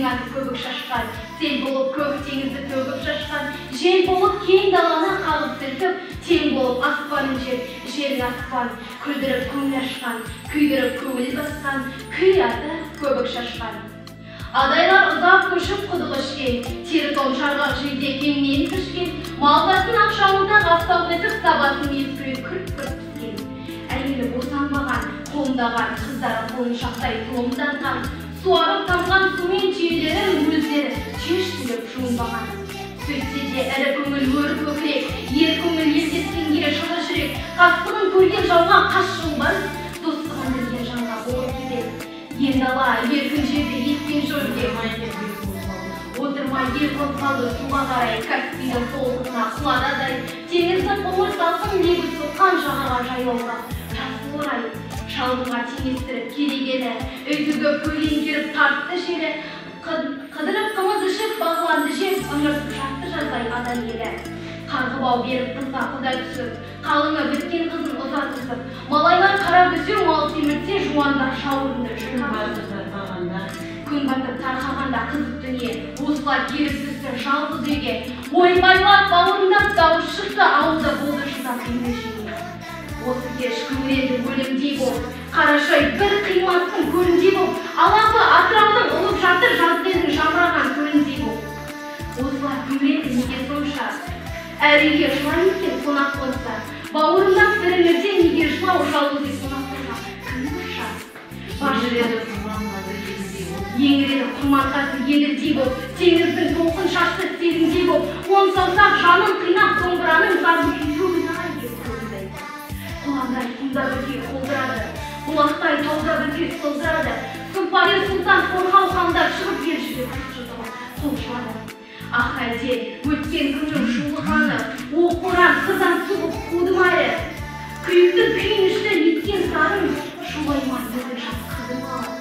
атып көбік шашқан, сел болып көк теңізді төгіп шашқан, жел болып кең даланы қағып сілкіп, тең болып аспанын жерін аспан, күлдіріп көңіл ашқан, күйдіріп көңіл басқан, күй атып көбік шашқан. Адайлар ұзап көшіп құдық ішкен, тері тоншарға жүйде кеңнен пішкен, малдасын ақшауында қастау етіп, сабасын ескіріп күрт-күрт піскен. Әйелі босанбаған, қолындаған, қыздары қолыншақтай тұлымданған, суарып тамған сумен түйелерін өздері түйіштіліп жуынбаған. Сөйтсе де әрі көңіл өр көкірек, ер көңіл елдескенге жылы жүрек, қастығын көрген жауға қас жолбас, достығын білген жанға болып кетеді. Ендала еркін жерде еткен жөрге отырмай ел қозғалды суға қарай, Каспийдің толқынына құлададай, теңіздің қоңыр салқын лебі соққан жағаға жайылға, жасыл орай шалғынға теңестіріп керегені, өйтігі көлен керіп тартты жері, қыдырып қымыз ішіп бағыланды жер, ыңырсып жатты жаздай адам елі. Қарғыбау беріп қызға құдай түсіп, қалыңы біткен қызын ұзатысып, малайлар қара күзеу мал темірте, жуандар шауырынды жүріп күн батып тарқағанда қызық дүние, осылар келіп түсті жалғыз үйге, ойбайлап бауырындап дауыс шықты, ауылда болды шыдап үймешіне. Осы кеш күңіренді өлімдей болып, қарашай бір қимастың көріндей болып, алапы атыраудың ұлып жатыр жазбенің жамыраған көліндей болып. Осылар күңіренді неге сонша, әр үйге жылай екен қонақ қонса, бауырындап біріңірден неге жылау жалғыз үй қонақ қонса, кім ұрша? Бажыреді еңіреді құрманғасы еділдей боп, теңіздің толқын шашты селіндей боп, он саусақ жанын қинап домбыраның зарын күйеуін ай көздай. Құландай құмда бірге қолдырады, бұлақтай тауда бірге сылдырады, сұмпайы сұлтан қорғау қамдар шығып ел жүрек жұтылып солшылады. Ақ әлде өткен күннің шулығаны, оқыран қызан суғып қудымайды, күйікті күйінішті еткен сарын шулаймай бүгін жас қыздымалы.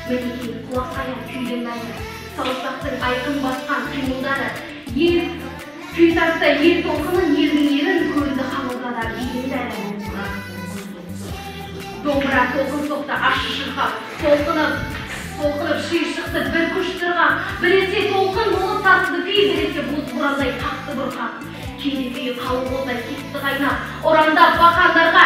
Мінекей құлаққаян күйдің мәні, саусақтың айқын басқан қимылдары, күй тартса ел толқынын, елдің ерін көрінді қамылдадар егін дәрі. Домбыра толқын соқты ашы шырқап, толқынып шүй шықты бір күш тұрғап, біресе толқын болып тасыды күй, біресе бұз бұрандай тақты бұрқап. Кейде күйі қалы болдай кетті қайнап, ұрандап бақандарға